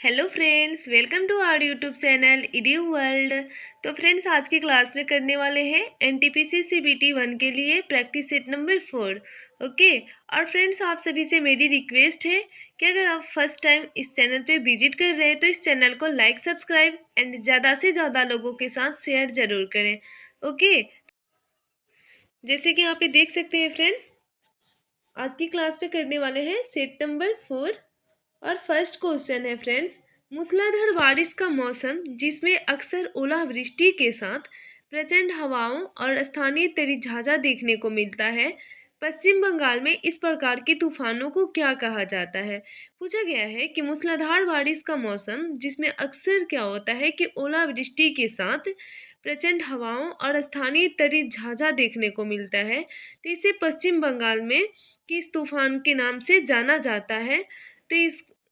Hello friends, welcome to our YouTube channel Edu World. तो friends, आज की class में करने वाले हैं एनटीपीसी सीबीटी 1 के लिए प्रैक्टिस सेट नंबर 4। ओके। और फ्रेंड्स, आप सभी से मेरी रिक्वेस्ट है कि अगर आप फर्स्ट टाइम इस चैनल पे विजिट कर रहे हैं तो इस चैनल को लाइक, सब्सक्राइब एंड ज़्यादा से ज़्यादा लोगों के साथ शेयर ज़रूर करें। ओके। जैसे कि यहाँ पे देख सकते हैं फ्रेंड्स, आज की क्लास पे करने वाले हैं सेट नंबर 4। और फर्स्ट क्वेश्चन है फ्रेंड्स, मूसलाधार बारिश का मौसम जिसमें अक्सर ओलावृष्टि के साथ प्रचंड हवाओं और स्थानीय तरीझाझा देखने को मिलता है, पश्चिम बंगाल में इस प्रकार के तूफानों को क्या कहा जाता है। पूछा गया है कि मूसलाधार बारिश का मौसम जिसमें अक्सर क्या होता है कि ओलावृष्टि के साथ प्रचंड हवाओं और स्थानीय तरीझाझा देखने को मिलता है, तो इसे पश्चिम बंगाल में किस तूफान के नाम से जाना जाता है। तो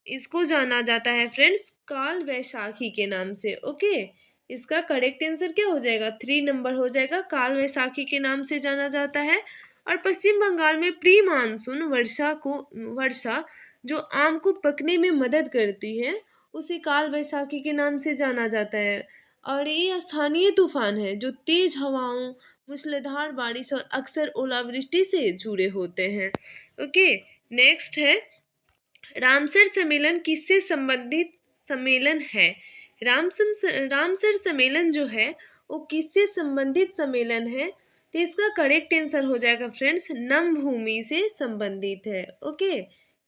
इसको जाना जाता है फ्रेंड्स काल वैशाखी के नाम से। ओके। इसका करेक्ट आंसर क्या हो जाएगा? 3 नंबर हो जाएगा। काल वैशाखी के नाम से जाना जाता है। और पश्चिम बंगाल में प्री मानसून वर्षा जो आम को पकने में मदद करती है उसे काल वैशाखी के नाम से जाना जाता है। और ये स्थानीय तूफान है जो तेज हवाओं, मूसलाधार बारिश और अक्सर ओलावृष्टि से जुड़े होते हैं। ओके। नेक्स्ट है, रामसर सम्मेलन किससे संबंधित सम्मेलन है? रामसर सम्मेलन जो है वो किससे संबंधित सम्मेलन है? तो इसका करेक्ट आंसर हो जाएगा फ्रेंड्स नम भूमि से संबंधित है। ओके।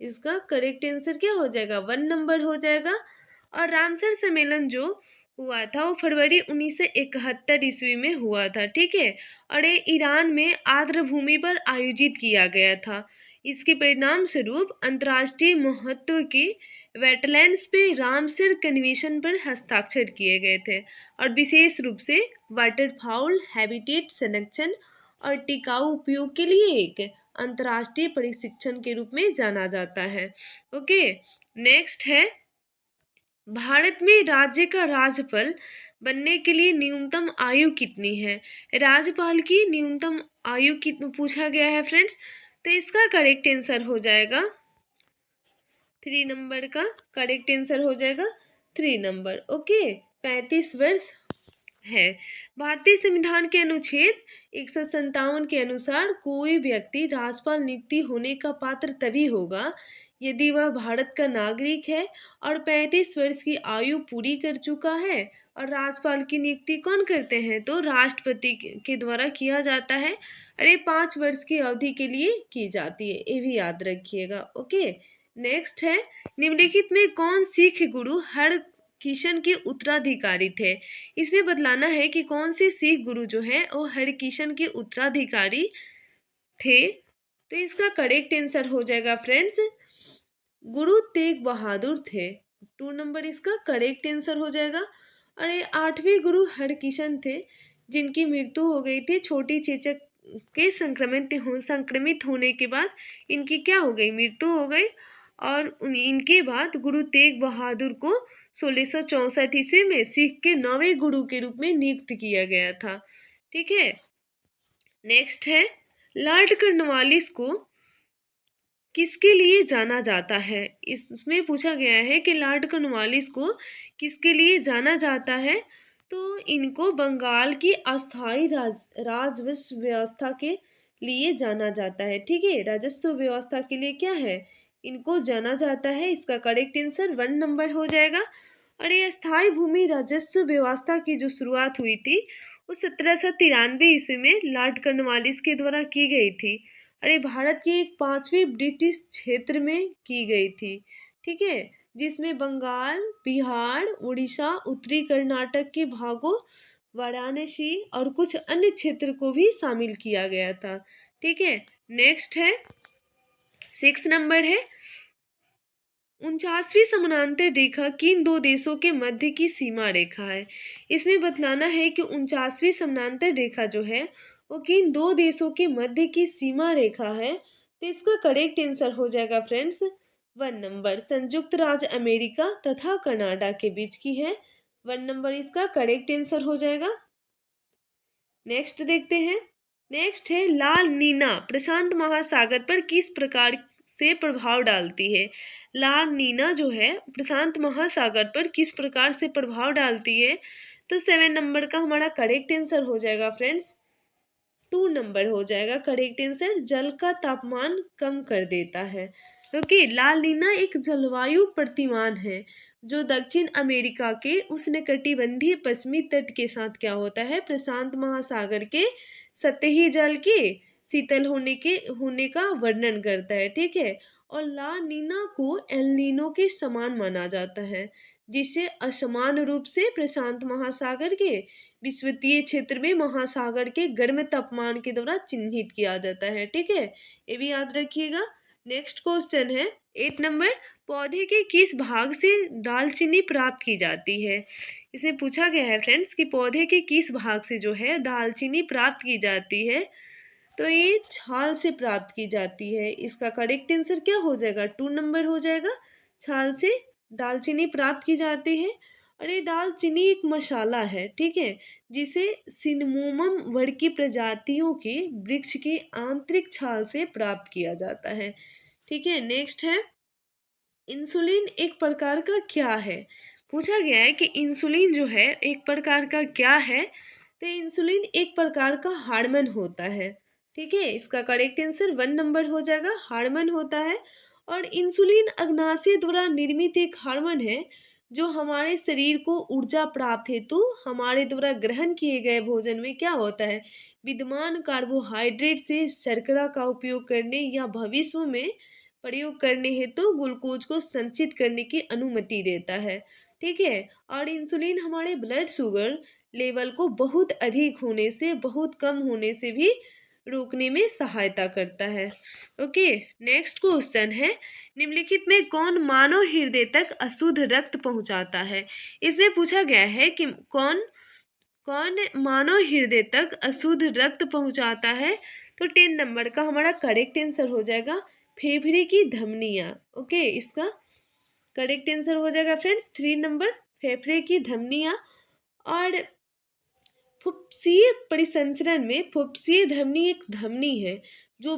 इसका करेक्ट आंसर क्या हो जाएगा? 1 नंबर हो जाएगा। और रामसर सम्मेलन जो हुआ था वो फरवरी 1971 ईस्वी में हुआ था। ठीक है। और ये ईरान में आर्द्र भूमि पर आयोजित किया गया था। इसके परिणाम स्वरूप अंतर्राष्ट्रीय महत्व के वेटलैंड्स पे रामसर कन्वेंशन पर हस्ताक्षर किए गए थे और विशेष रूप से वाटरफाउल हैबिटेट संरक्षण और टिकाऊ उपयोग के लिए एक अंतर्राष्ट्रीय प्रशिक्षण के रूप में जाना जाता है। ओके। नेक्स्ट है, भारत में राज्य का राज्यपाल बनने के लिए न्यूनतम आयु कितनी है? राज्यपाल की न्यूनतम आयु कितनी पूछा गया है फ्रेंड्स। तो इसका करेक्ट आंसर हो जाएगा 3 नंबर का करेक्ट आंसर हो जाएगा 3 नंबर। ओके। 35 वर्ष है। भारतीय संविधान के अनुच्छेद 157 के अनुसार कोई व्यक्ति राज्यपाल नियुक्ति होने का पात्र तभी होगा यदि वह भारत का नागरिक है और 35 वर्ष की आयु पूरी कर चुका है। और राज्यपाल की नियुक्ति कौन करते हैं? तो राष्ट्रपति के द्वारा किया जाता है। अरे 5 वर्ष की अवधि के लिए की जाती है, ये भी याद रखिएगा। ओके। नेक्स्ट है, निम्नलिखित में कौन सिख गुरु हरकिशन के उत्तराधिकारी थे? इसमें बतलाना है कि कौन से सिख गुरु जो है वो हरकिशन के उत्तराधिकारी थे। तो इसका करेक्ट आंसर हो जाएगा फ्रेंड्स गुरु तेग बहादुर थे। 2 नंबर इसका करेक्ट आंसर हो जाएगा। और ये 8वें गुरु हरकिशन थे जिनकी मृत्यु हो गई थी छोटी चेचक के संक्रमित होने के बाद इनकी क्या हो गई? मृत्यु हो गई। और इनके बाद गुरु तेग बहादुर को 1664 ईस्वी में सिख के 9वें गुरु के रूप में नियुक्त किया गया था। ठीक है। नेक्स्ट है, लॉर्ड कॉर्नवालिस को किसके लिए जाना जाता है? इसमें पूछा गया है कि लॉर्ड कॉर्नवालिस को किसके लिए जाना जाता है? तो इनको बंगाल की अस्थायी राजस्व व्यवस्था के लिए जाना जाता है। ठीक है। राजस्व व्यवस्था के लिए क्या है? इनको जाना जाता है। इसका करेक्ट आंसर 1 नंबर हो जाएगा। और ये अस्थायी भूमि राजस्व व्यवस्था की जो शुरुआत हुई थी वो 1793 ईस्वी में लॉर्ड कॉर्नवालिस के द्वारा की गई थी। अरे भारत की एक 5वीं ब्रिटिश क्षेत्र में की गई थी। ठीक है। जिसमें बंगाल, बिहार, उड़ीसा, उत्तरी कर्नाटक के भागों, वाराणसी और कुछ अन्य क्षेत्र को भी शामिल किया गया था। ठीक है। नेक्स्ट है, 6 नंबर है, 49वीं समानांतर रेखा किन दो देशों के मध्य की सीमा रेखा है? इसमें बतलाना है कि 49वीं समानांतर रेखा जो है वो किन दो देशों के मध्य की सीमा रेखा है। तो इसका करेक्ट आंसर हो जाएगा फ्रेंड्स 1 नंबर, संयुक्त राज्य अमेरिका तथा कनाडा के बीच की है। 1 नंबर इसका करेक्ट आंसर हो जाएगा। नेक्स्ट देखते हैं। नेक्स्ट है, लाल नीना प्रशांत महासागर पर किस प्रकार से प्रभाव डालती है? ला नीना जो है प्रशांत महासागर पर किस प्रकार से प्रभाव डालती है? तो 7 नंबर का हमारा करेक्ट आंसर हो जाएगा फ्रेंड्स, 2 नंबर हो जाएगा करेक्ट आंसर, जल का तापमान कम कर देता है। ओके, लाल नीना एक जलवायु प्रतिमान है जो दक्षिण अमेरिका के उष्णकटिबंधीय पश्चिमी तट के साथ क्या होता है, प्रशांत महासागर के सतही जल के शीतल होने का वर्णन करता है। ठीक है, और ला नीना को एल नीनो के समान माना जाता है, जिसे असमान रूप से प्रशांत महासागर के विषुवतीय क्षेत्र में महासागर के गर्म तापमान के द्वारा चिन्हित किया जाता है। ठीक है, ये भी याद रखिएगा। नेक्स्ट क्वेश्चन है 8 नंबर, पौधे के किस भाग से दालचीनी प्राप्त की जाती है? इसे पूछा गया है फ्रेंड्स कि पौधे के किस भाग से जो है दालचीनी प्राप्त की जाती है? तो ये छाल से प्राप्त की जाती है। इसका करेक्ट आंसर क्या हो जाएगा, 2 नंबर हो जाएगा, छाल से दालचीनी प्राप्त की जाती है। और ये दालचीनी एक मसाला है, ठीक है, जिसे सिन्नामोमम वर्ग की प्रजातियों के वृक्ष की आंतरिक छाल से प्राप्त किया जाता है। ठीक है, नेक्स्ट है इंसुलिन एक प्रकार का क्या है? पूछा गया है कि इंसुलिन जो है एक प्रकार का क्या है? तो इंसुलिन एक प्रकार का हार्मोन होता है। ठीक है, इसका करेक्ट आंसर 1 नंबर हो जाएगा, हार्मोन होता है। और इंसुलिन अग्नाशय द्वारा निर्मित एक हार्मोन है जो हमारे शरीर को ऊर्जा प्राप्त हेतु हमारे द्वारा ग्रहण किए गए भोजन में क्या होता है, विद्यमान कार्बोहाइड्रेट से शर्करा का उपयोग करने या भविष्य में प्रयोग करने हेतु ग्लूकोज को संचित करने की अनुमति देता है। ठीक है, और इंसुलिन हमारे ब्लड शुगर लेवल को बहुत अधिक होने से बहुत कम होने से भी रोकने में सहायता करता है। ओके, नेक्स्ट क्वेश्चन है निम्नलिखित में कौन मानव हृदय तक अशुद्ध रक्त पहुंचाता है? इसमें पूछा गया है कि कौन कौन मानव हृदय तक अशुद्ध रक्त पहुंचाता है? तो 10 नंबर का हमारा करेक्ट आंसर हो जाएगा फेफड़े की धमनियाँ। ओके, इसका करेक्ट आंसर हो जाएगा फ्रेंड्स 3 नंबर, फेफड़े की धमनियाँ। और फुफ्फुसीय परिसंचरण में फुफ्फुसीय धमनी एक धमनी है जो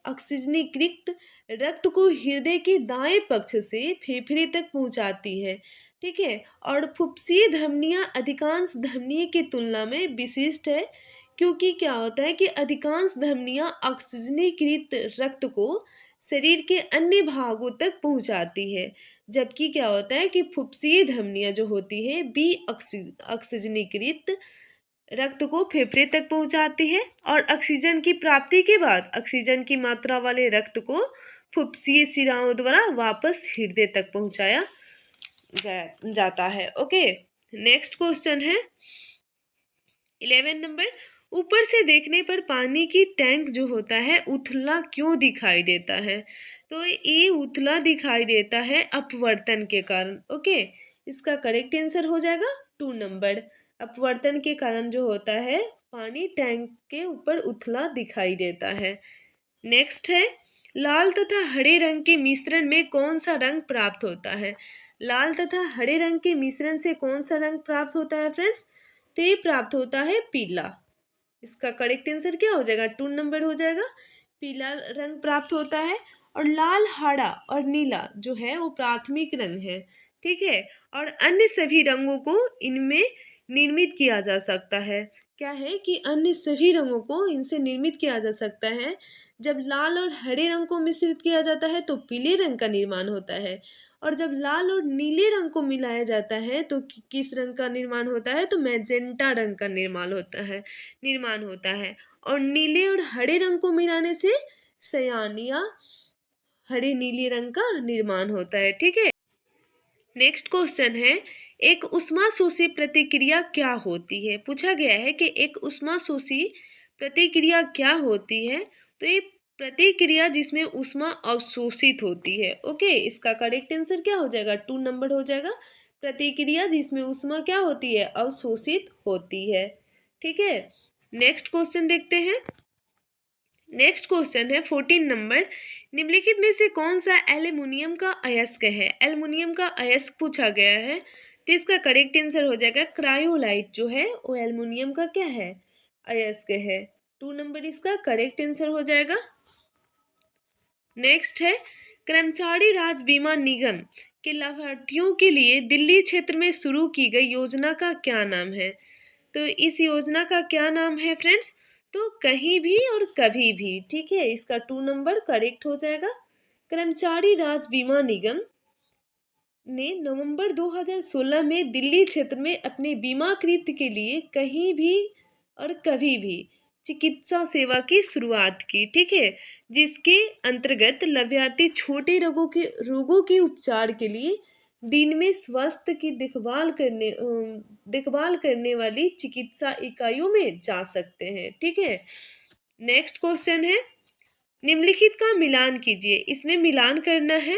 ऑक्सीजनीकृत रक्त को हृदय के दाएं पक्ष से फेफड़े तक पहुंचाती है। ठीक है, और फुफ्फुसीय धमनियां अधिकांश धमनियों की तुलना में विशिष्ट है, क्योंकि क्या होता है कि अधिकांश धमनियां ऑक्सीजनीकृत रक्त को शरीर के अन्य भागों तक पहुंचाती है, जबकि क्या होता है कि फुफ्फुसीय धमनियां जो होती है बी ऑक्सीजनीकृत रक्त को फेफड़े तक पहुंचाती है, और ऑक्सीजन की प्राप्ति के बाद ऑक्सीजन की मात्रा वाले रक्त को फुफ्फुसीय शिराओं द्वारा वापस हृदय तक पहुंचाया जाता है। ओके, नेक्स्ट क्वेश्चन है 11 नंबर, ऊपर से देखने पर पानी की टैंक जो होता है उथला क्यों दिखाई देता है? तो ये उथला दिखाई देता है अपवर्तन के कारण। ओके, इसका करेक्ट आंसर हो जाएगा 2 नंबर, अपवर्तन के कारण जो होता है पानी टैंक के ऊपर उथला दिखाई देता है। नेक्स्ट है लाल तथा हरे रंग के मिश्रण में कौन सा रंग प्राप्त होता है? लाल तथा हरे रंग के मिश्रण से कौन सा रंग प्राप्त होता है फ्रेंड्स? तो ये प्राप्त होता है पीला। इसका करेक्ट आंसर क्या हो जाएगा, 2 नंबर हो जाएगा, पीला रंग प्राप्त होता है। और लाल, हरा और नीला जो है वो प्राथमिक रंग है। ठीक है, और अन्य सभी रंगों को इनमें निर्मित किया जा सकता है। क्या है कि अन्य सभी रंगों को इनसे निर्मित किया जा सकता है। जब लाल और हरे रंग को मिश्रित किया जाता है तो पीले रंग का निर्माण होता है, और जब लाल और नीले रंग को मिलाया जाता है तो किस रंग का निर्माण होता है? तो मैजेंटा रंग का निर्माण होता है। और नीले और हरे रंग को मिलाने से सयान या हरे नीले रंग का निर्माण होता है। ठीक है, नेक्स्ट क्वेश्चन है एक ऊष्माशोषी प्रतिक्रिया क्या होती है? पूछा गया है कि एक ऊष्माशोषी प्रतिक्रिया क्या होती है? तो ये प्रतिक्रिया जिसमें ऊष्मा अवशोषित होती है। ओके, इसका करेक्ट आंसर क्या हो जाएगा, 2 नंबर हो जाएगा, प्रतिक्रिया जिसमें ऊष्मा क्या होती है, अवशोषित होती है। ठीक है, नेक्स्ट क्वेश्चन देखते हैं। नेक्स्ट क्वेश्चन है 14 नंबर, निम्नलिखित में से कौन सा एल्युमिनियम का अयस्क है? एल्युमिनियम का अयस्क पूछा गया है, तो इसका करेक्ट आंसर हो जाएगा क्रायोलाइट जो है वो एल्युमिनियम का क्या है, अयस्क है। 2 नंबर इसका करेक्ट आंसर हो जाएगा। नेक्स्ट है कर्मचारी राज्य बीमा निगम के लाभार्थियों के लिए दिल्ली क्षेत्र में शुरू की गई योजना का क्या नाम है? तो इस योजना का क्या नाम है फ्रेंड्स? तो कहीं भी और कभी भी, ठीक है, इसका 2 नंबर करेक्ट हो जाएगा। कर्मचारी राज्य बीमा निगम ने नवंबर 2016 में दिल्ली क्षेत्र में अपने बीमाकृत के लिए कहीं भी और कभी भी चिकित्सा सेवा की शुरुआत की, ठीक है, जिसके अंतर्गत लाभार्थी छोटे रोगों के उपचार के लिए दिन में स्वास्थ्य की देखभाल करने वाली चिकित्सा इकाइयों में जा सकते हैं, ठीक है। नेक्स्ट क्वेश्चन है निम्नलिखित का मिलान कीजिए, इसमें मिलान करना है,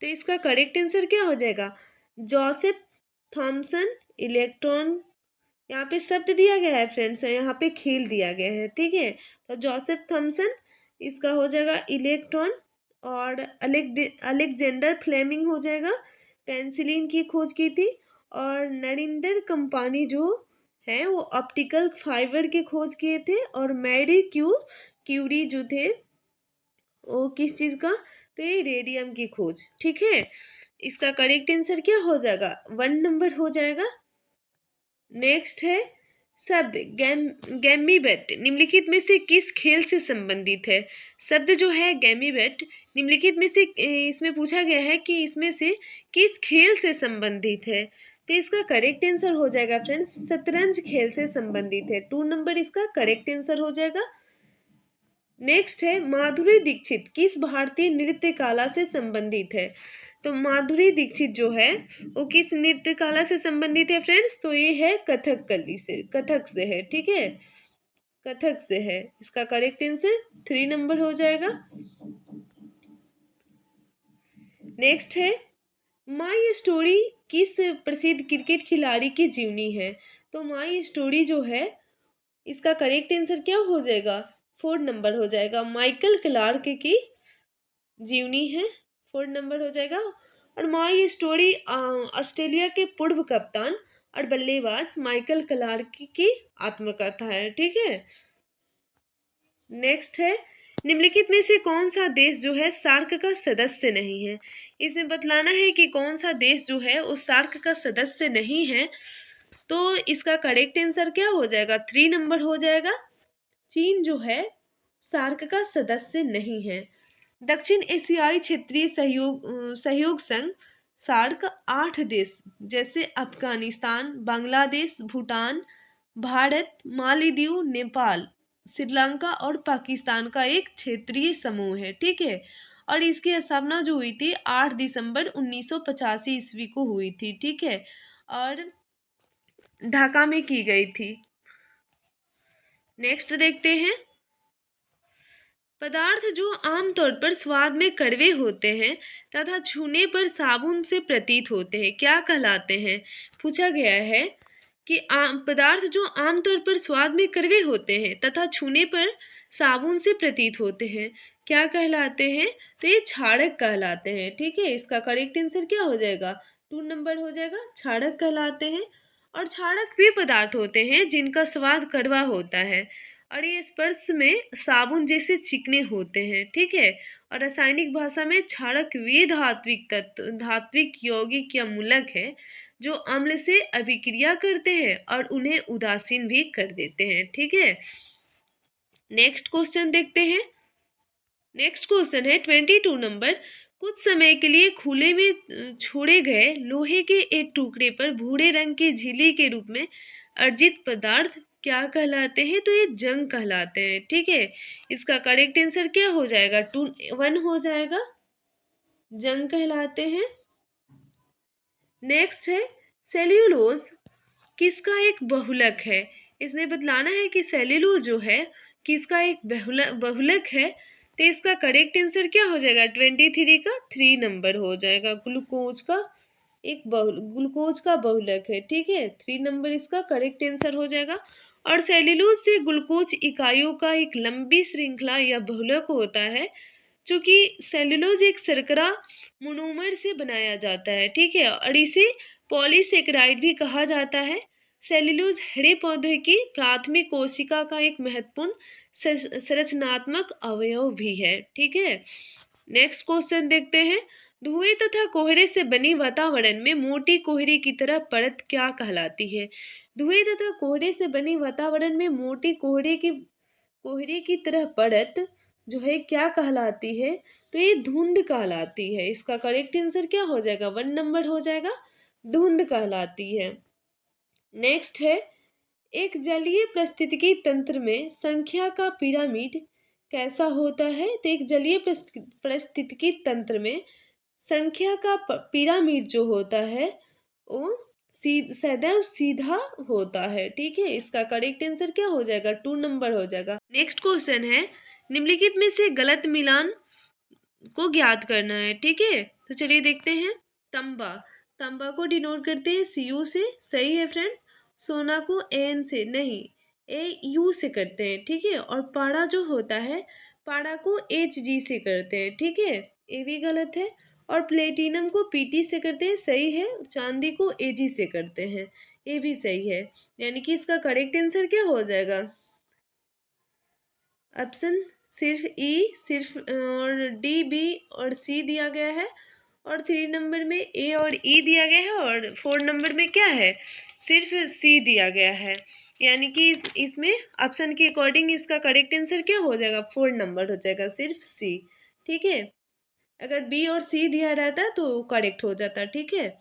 तो इसका करेक्ट आंसर क्या हो जाएगा? जोसेफ थॉमसन इलेक्ट्रॉन, यहाँ पे शब्द दिया गया है फ्रेंड्स, यहाँ पे खेल दिया गया है, ठीक है। तो जोसेफ थॉमसन, इसका हो जाएगा इलेक्ट्रॉन, और अलेक्जेंडर फ्लेमिंग हो जाएगा, पेंसिलिन की खोज की थी, और नरिंदर कंपानी जो है वो ऑप्टिकल फाइबर की खोज किए थे, और मैरी क्यूरी जो थे वो किस चीज़ का? तो ये रेडियम की खोज, ठीक है। इसका करेक्ट आंसर क्या हो जाएगा? 1 नंबर हो जाएगा। नेक्स्ट है शब्द गैमीबेट निम्नलिखित में से किस खेल से संबंधित है? शब्द जो है गैमीबेट निम्नलिखित में से इसमें पूछा गया है कि इसमें से किस खेल से संबंधित है? तो इसका करेक्ट आंसर हो जाएगा फ्रेंड्स शतरंज खेल से संबंधित है। 2 नंबर इसका करेक्ट आंसर हो जाएगा। नेक्स्ट है माधुरी दीक्षित किस भारतीय नृत्य कला से संबंधित है? तो माधुरी दीक्षित जो है वो किस नृत्य कला से संबंधित है फ्रेंड्स? तो ये है कथक से है, ठीक है, कथक से है। इसका करेक्ट आंसर 3 नंबर हो जाएगा। नेक्स्ट है माई स्टोरी किस प्रसिद्ध क्रिकेट खिलाड़ी की जीवनी है? तो माई स्टोरी जो है इसका करेक्ट आंसर क्या हो जाएगा? 4 नंबर हो जाएगा। माइकल क्लार्क की जीवनी है, 4 नंबर हो जाएगा। और माई स्टोरी ऑस्ट्रेलिया के पूर्व कप्तान और बल्लेबाज माइकल क्लार्क की आत्मकथा है, ठीक है। नेक्स्ट है निम्नलिखित में से कौन सा देश जो है सार्क का सदस्य नहीं है? इसमें बतलाना है कि कौन सा देश जो है वो सार्क का सदस्य नहीं है। तो इसका करेक्ट आंसर क्या हो जाएगा? 3 नंबर हो जाएगा। चीन जो है सार्क का सदस्य नहीं है। दक्षिण एशियाई क्षेत्रीय सहयोग संघ सार्क 8 देश जैसे अफगानिस्तान, बांग्लादेश, भूटान, भारत, मालदीव, नेपाल, श्रीलंका और पाकिस्तान का एक क्षेत्रीय समूह है, ठीक है। और इसकी स्थापना जो हुई थी 8 दिसंबर 1985 ईस्वी को हुई थी, ठीक है, और ढाका में की गई थी। नेक्स्ट देखते हैं पदार्थ जो आमतौर पर स्वाद में कड़वे होते हैं तथा छूने पर साबुन से प्रतीत होते हैं क्या कहलाते हैं? पूछा गया है कि पदार्थ जो आमतौर पर स्वाद में कड़वे होते हैं तथा छूने पर साबुन से प्रतीत होते हैं क्या कहलाते हैं? तो ये क्षारक कहलाते हैं, ठीक है। इसका करेक्ट आंसर क्या हो जाएगा? 2 नंबर हो जाएगा। क्षारक कहलाते हैं। और क्षारक वे पदार्थ होते हैं जिनका स्वाद कड़वा होता है और ये स्पर्श में साबुन जैसे चिकने होते हैं, ठीक है। और रासायनिक भाषा में क्षारक वे धात्विक यौगिक या मूलक है जो अम्ल से अभिक्रिया करते हैं और उन्हें उदासीन भी कर देते हैं, ठीक है। नेक्स्ट क्वेश्चन देखते हैं। नेक्स्ट क्वेश्चन है 22 नंबर कुछ समय के लिए खुले में छोड़े गए लोहे के एक टुकड़े पर भूरे रंग की झिल्ली के रूप में अर्जित पदार्थ क्या कहलाते हैं? तो ये जंग कहलाते हैं, ठीक है। इसका करेक्ट आंसर क्या हो जाएगा? 1 हो जाएगा। जंग कहलाते हैं। नेक्स्ट है सेल्यूलोज किसका एक बहुलक है? इसमें बतलाना है कि सेल्यूलोज जो है किसका एक बहुलक है। तो इसका करेक्ट आंसर क्या हो जाएगा? 23 का 3 नंबर हो जाएगा। ग्लूकोज का बहुलक है, ठीक है। 3 नंबर इसका करेक्ट आंसर हो जाएगा। और सेल्यूलोज से ग्लूकोज इकाइयों का एक लंबी श्रृंखला या बहुलक होता है क्योंकि सेल्यूलोज एक शर्करा मोनोमर से बनाया जाता है, ठीक है। और इसे पॉलीसेकेराइड भी कहा जाता है। सेल्यूलोज हरे पौधे की प्राथमिक कोशिका का एक महत्वपूर्ण संरचनात्मक अवयव भी है। ठीक है, नेक्स्ट क्वेश्चन देखते हैं। धुएं तथा कोहरे से बनी वातावरण में मोटी कोहरे की तरह परत क्या कहलाती है? धुएं तथा कोहरे से बनी वातावरण में मोटी कोहरे की तरह परत जो है क्या कहलाती है? तो ये धुंध कहलाती है। इसका करेक्ट आंसर क्या हो जाएगा? 1 नंबर हो जाएगा, धुंध कहलाती है। नेक्स्ट है, एक जलीय पारिस्थितिकी तंत्र में संख्या का पिरामिड कैसा होता है? तो एक जलीय पारिस्थितिकी तंत्र में संख्या का पिरामिड जो होता है वो सदैव सीधा होता है। ठीक है, इसका करेक्ट आंसर क्या हो जाएगा? 2 नंबर हो जाएगा। नेक्स्ट क्वेश्चन है, निम्नलिखित में से गलत मिलान को ज्ञात करना है। ठीक है, तो चलिए देखते हैं। तांबा को डिनोट करते हैं Cu से, सही है फ्रेंड्स। सोना को An से नहीं, Au से करते हैं। ठीक है, और पाड़ा जो होता है, पाड़ा को Hg से करते हैं। ठीक है, ये भी गलत है। और प्लेटिनम को Pt से करते हैं, सही है। चांदी को Ag से करते हैं, ये भी सही है। यानी कि इसका करेक्ट आंसर क्या हो जाएगा? ऑप्शन सिर्फ सिर्फ और डी, बी और सी दिया गया है, और 3 नंबर में ए और ई दिया गया है, और 4 नंबर में क्या है? सिर्फ सी दिया गया है। यानी कि इसमें ऑप्शन के अकॉर्डिंग इसका करेक्ट आंसर क्या हो जाएगा? 4 नंबर हो जाएगा, सिर्फ सी। ठीक है, अगर बी और सी दिया रहता तो करेक्ट हो जाता। ठीक है,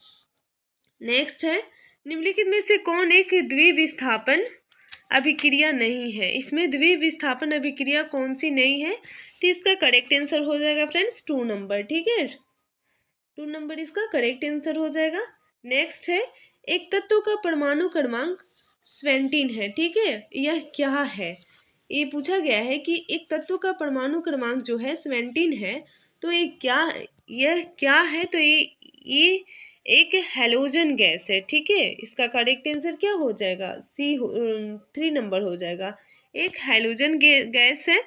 नेक्स्ट है, निम्नलिखित में से कौन एक द्विविस्थापन अभिक्रिया नहीं है? इसमें द्विविस्थापन अभिक्रिया कौन सी नहीं है? तो इसका करेक्ट आंसर हो जाएगा फ्रेंड्स 2 नंबर। ठीक है, 2 नंबर इसका करेक्ट आंसर हो जाएगा। नेक्स्ट है, एक तत्व का परमाणु क्रमांक 17 है। ठीक है, यह क्या है? ये पूछा गया है कि एक तत्व का परमाणु क्रमांक जो है 17 है, तो यह क्या है? तो ये एक हैलोजन गैस है। ठीक है, इसका करेक्ट आंसर क्या हो जाएगा? 3 नंबर हो जाएगा, एक हैलोजन गैस है।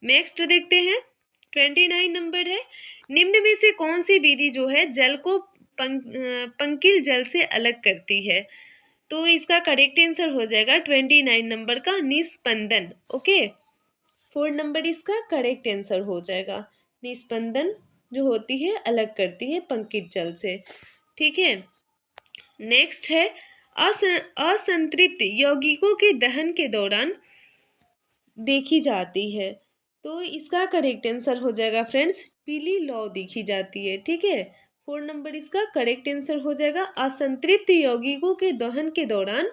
नेक्स्ट देखते हैं, 29 नंबर है, निम्न में से कौन सी विधि जो है जल को पंकिल जल से अलग करती है? तो इसका करेक्ट आंसर हो जाएगा 29 नंबर का निस्पंदन। ओके, 4 नंबर इसका करेक्ट आंसर हो जाएगा। निस्पंदन जो होती है अलग करती है पंकित जल से। ठीक है, नेक्स्ट है, असंतृप्त यौगिकों के दहन के दौरान देखी जाती है। तो इसका करेक्ट आंसर हो जाएगा फ्रेंड्स पीली लौ देखी जाती है। ठीक है, 4 नंबर इसका करेक्ट आंसर हो जाएगा। असंतृप्त यौगिकों के दहन के दौरान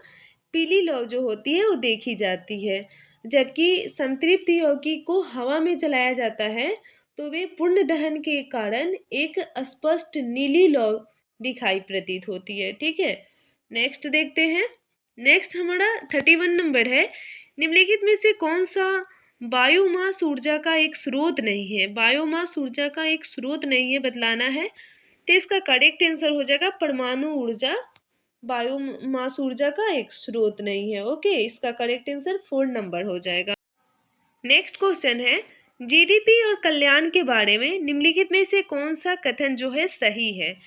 पीली लौ जो होती है वो देखी जाती है, जबकि संतृप्त यौगिक को हवा में जलाया जाता है तो वे पूर्ण दहन के कारण एक स्पष्ट नीली लौ दिखाई प्रतीत होती है। ठीक है, नेक्स्ट देखते हैं। नेक्स्ट हमारा 31 नंबर है, निम्नलिखित में से कौन सा बायोमास ऊर्जा का एक स्रोत नहीं है? बायोमास ऊर्जा का एक स्रोत नहीं है बतलाना है। तो इसका करेक्ट आंसर हो जाएगा परमाणु ऊर्जा बायोमास ऊर्जा का एक स्रोत नहीं है। ओके, इसका करेक्ट आंसर 4 नंबर हो जाएगा। नेक्स्ट क्वेश्चन है, जीडीपी और कल्याण के बारे में निम्नलिखित में से कौन सा कथन जो है सही है?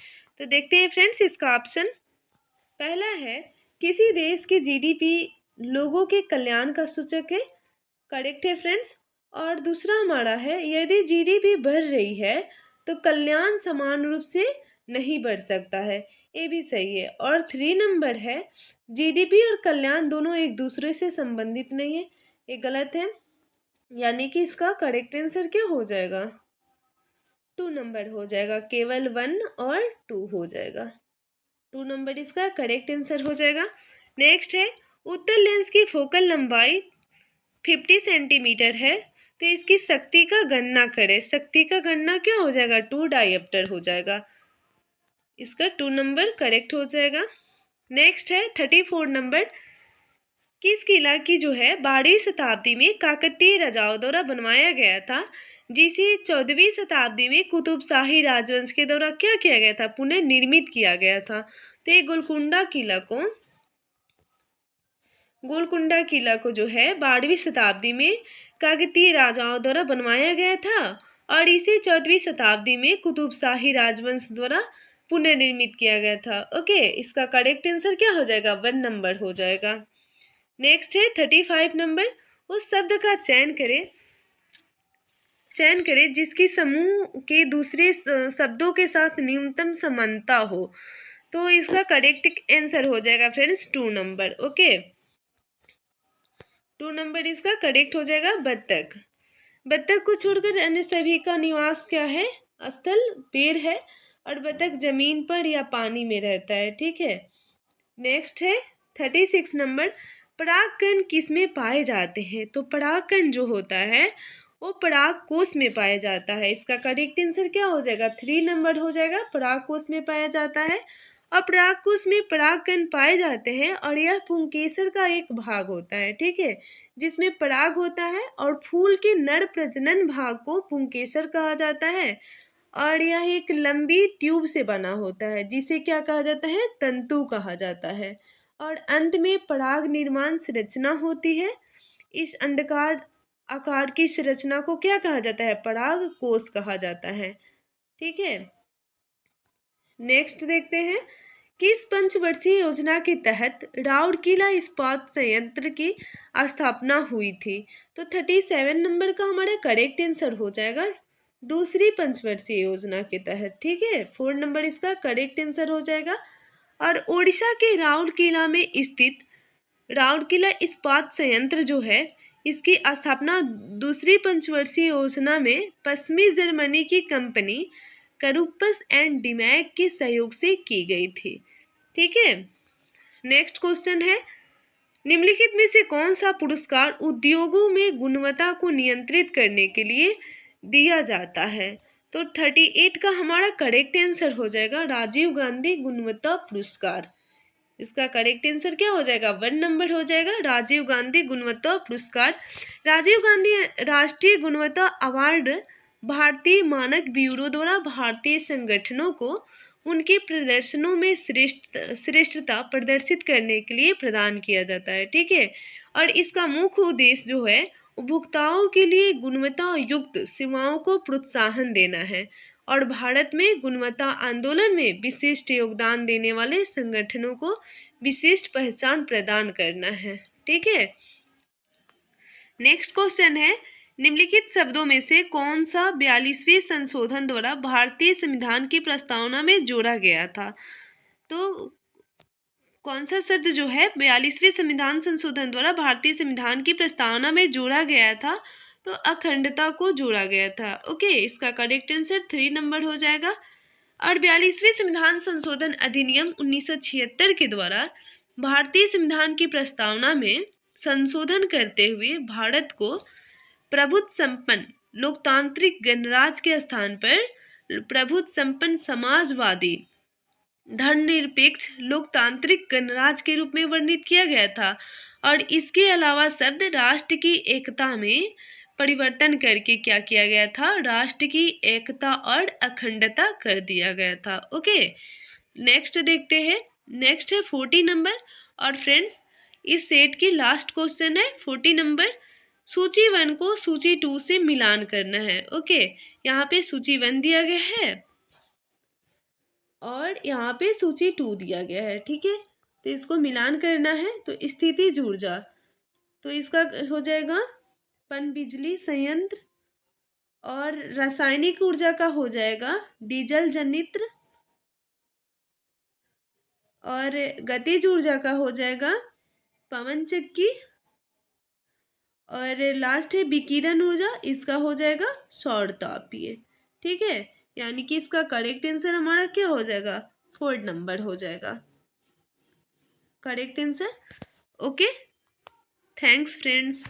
तो देखते हैं फ्रेंड्स इसका ऑप्शन। पहला है, किसी देश की जीडीपी लोगों के कल्याण का सूचक है, करेक्ट है फ्रेंड्स। और दूसरा हमारा है, यदि जीडीपी बढ़ रही है तो कल्याण समान रूप से नहीं बढ़ सकता है, ये भी सही है। और 3 नंबर है, जीडीपी और कल्याण दोनों एक दूसरे से संबंधित नहीं है, ये गलत है। यानी कि इसका करेक्ट आंसर क्या हो जाएगा? 2 नंबर हो जाएगा, केवल 1 और 2 हो जाएगा। 2 नंबर इसका करेक्ट आंसर हो जाएगा। नेक्स्ट है, उत्तल लेंस की फोकल लंबाई 50 सेंटीमीटर है, तो इसकी शक्ति का गणना करें। शक्ति का गणना क्या हो जाएगा? 2 डायप्टर हो जाएगा, इसका 2 नंबर करेक्ट हो जाएगा। नेक्स्ट है 34 नंबर, किस किला की जो है 12वीं शताब्दी में काकतीय राजाओं द्वारा बनवाया गया था, जिसे 14वीं शताब्दी में कुतुबशाही राजवंश के द्वारा क्या किया गया था? पुनर्निर्मित किया गया था। तो ये गोलकुंडा किला को जो है 12वीं शताब्दी में काकतीय राजाओं द्वारा बनवाया गया था, और इसे 14वीं शताब्दी में कुतुबशाही राजवंश द्वारा पुनर्निर्मित किया गया था। ओके, इसका करेक्ट आंसर क्या हो जाएगा? 1 नंबर हो जाएगा। नेक्स्ट है 35 नंबर। उस शब्द का चयन करें जिसकी समूह के दूसरे शब्दों के साथ न्यूनतम समानता हो। तो इसका करेक्ट आंसर हो जाएगा फ्रेंड्स 2 नंबर। ओके, 2 नंबर इसका करेक्ट हो जाएगा। बत्तख। बत्तख को छोड़कर अन्य सभी का निवास क्या है? स्थल पेड़ है, और बत्तख जमीन पर या पानी में रहता है। ठीक है। नेक्स्ट है 36 नंबर। परागकण किस में पाए जाते हैं? तो परागकण जो होता है वो पराग कोश में पाया जाता है। इसका करेक्ट आंसर क्या हो जाएगा? 3 नंबर हो जाएगा। पराग कोश में पाया जाता है, और पराग कोश में परागकण पाए जाते हैं, और यह पुंकेसर का एक भाग होता है। ठीक है, जिसमें पराग होता है, और फूल के नर प्रजनन भाग को पुंकेसर कहा जाता है, और यह एक लंबी ट्यूब से बना होता है जिसे क्या कहा जाता है? तंतु कहा जाता है। और अंत में पराग निर्माण संरचना होती है। इस अंडाकार आकार की संरचना को क्या कहा जाता है? पराग कोश कहा जाता है। ठीक है। नेक्स्ट देखते हैं, किस पंचवर्षीय योजना के तहत राउरकेला इस्पात संयंत्र की स्थापना हुई थी? तो 37 नंबर का हमारा करेक्ट आंसर हो जाएगा दूसरी पंचवर्षीय योजना के तहत। ठीक है, 4 नंबर इसका करेक्ट आंसर हो जाएगा। और ओडिशा के राउरकेला में स्थित राउरकेला इस्पात संयंत्र जो है, इसकी स्थापना दूसरी पंचवर्षीय योजना में पश्चिमी जर्मनी की कंपनी करूपस एंड डिमैक के सहयोग से की गई थी। ठीक है। नेक्स्ट क्वेश्चन है, निम्नलिखित में से कौन सा पुरस्कार उद्योगों में गुणवत्ता को नियंत्रित करने के लिए दिया जाता है? तो 38 का हमारा करेक्ट आंसर हो जाएगा राजीव गांधी गुणवत्ता पुरस्कार। इसका करेक्ट आंसर क्या हो जाएगा? 1 नंबर हो जाएगा। राजीव गांधी गुणवत्ता पुरस्कार। राजीव गांधी राष्ट्रीय गुणवत्ता अवार्ड भारतीय मानक ब्यूरो द्वारा भारतीय संगठनों को उनके प्रदर्शनों में श्रेष्ठता प्रदर्शित करने के लिए प्रदान किया जाता है। ठीक है, और इसका मुख्य उद्देश्य जो है उपभोक्ताओं के लिए गुणवत्ता युक्त सेवाओं को प्रोत्साहन देना है, और भारत में गुणवत्ता आंदोलन में विशिष्ट योगदान देने वाले संगठनों को विशिष्ट पहचान प्रदान करना है। ठीक है। नेक्स्ट क्वेश्चन है, निम्नलिखित शब्दों में से कौन सा 42वें संशोधन द्वारा भारतीय संविधान की प्रस्तावना में जोड़ा गया था? तो कौन सा शब्द जो है 42वें संविधान संशोधन द्वारा भारतीय संविधान की प्रस्तावना में जोड़ा गया था? तो अखंडता को जोड़ा गया था। ओके, इसका करेक्ट आंसर 3 नंबर हो जाएगा। और 42वें संविधान संशोधन अधिनियम 1976 के द्वारा भारतीय संविधान की प्रस्तावना में संशोधन करते हुए भारत को प्रभुत्व संपन्न लोकतांत्रिक गणराज्य के स्थान पर प्रभुत्व संपन्न समाजवादी धर्मनिरपेक्ष लोकतांत्रिक गणराज्य के रूप में वर्णित किया गया था। और इसके अलावा शब्द राष्ट्र की एकता में परिवर्तन करके क्या किया गया था? राष्ट्र की एकता और अखंडता कर दिया गया था। ओके, नेक्स्ट देखते हैं। नेक्स्ट है 40 नंबर। और फ्रेंड्स, इस सेट की लास्ट क्वेश्चन है 40 नंबर। सूची 1 को सूची 2 से मिलान करना है। ओके, यहाँ पे सूची 1 दिया गया है और यहाँ पे सूची 2 दिया गया है। ठीक है, तो इसको मिलान करना है। तो स्थितिज ऊर्जा, तो इसका हो जाएगा पनबिजली संयंत्र, और रासायनिक ऊर्जा का हो जाएगा डीजल जनित्र, और गतिज ऊर्जा का हो जाएगा पवन चक्की, और लास्ट है विकिरण ऊर्जा, इसका हो जाएगा सौर तापीय। ठीक है, यानी कि इसका करेक्ट आंसर हमारा क्या हो जाएगा? 4 नंबर हो जाएगा correct answer. Okay, thanks friends.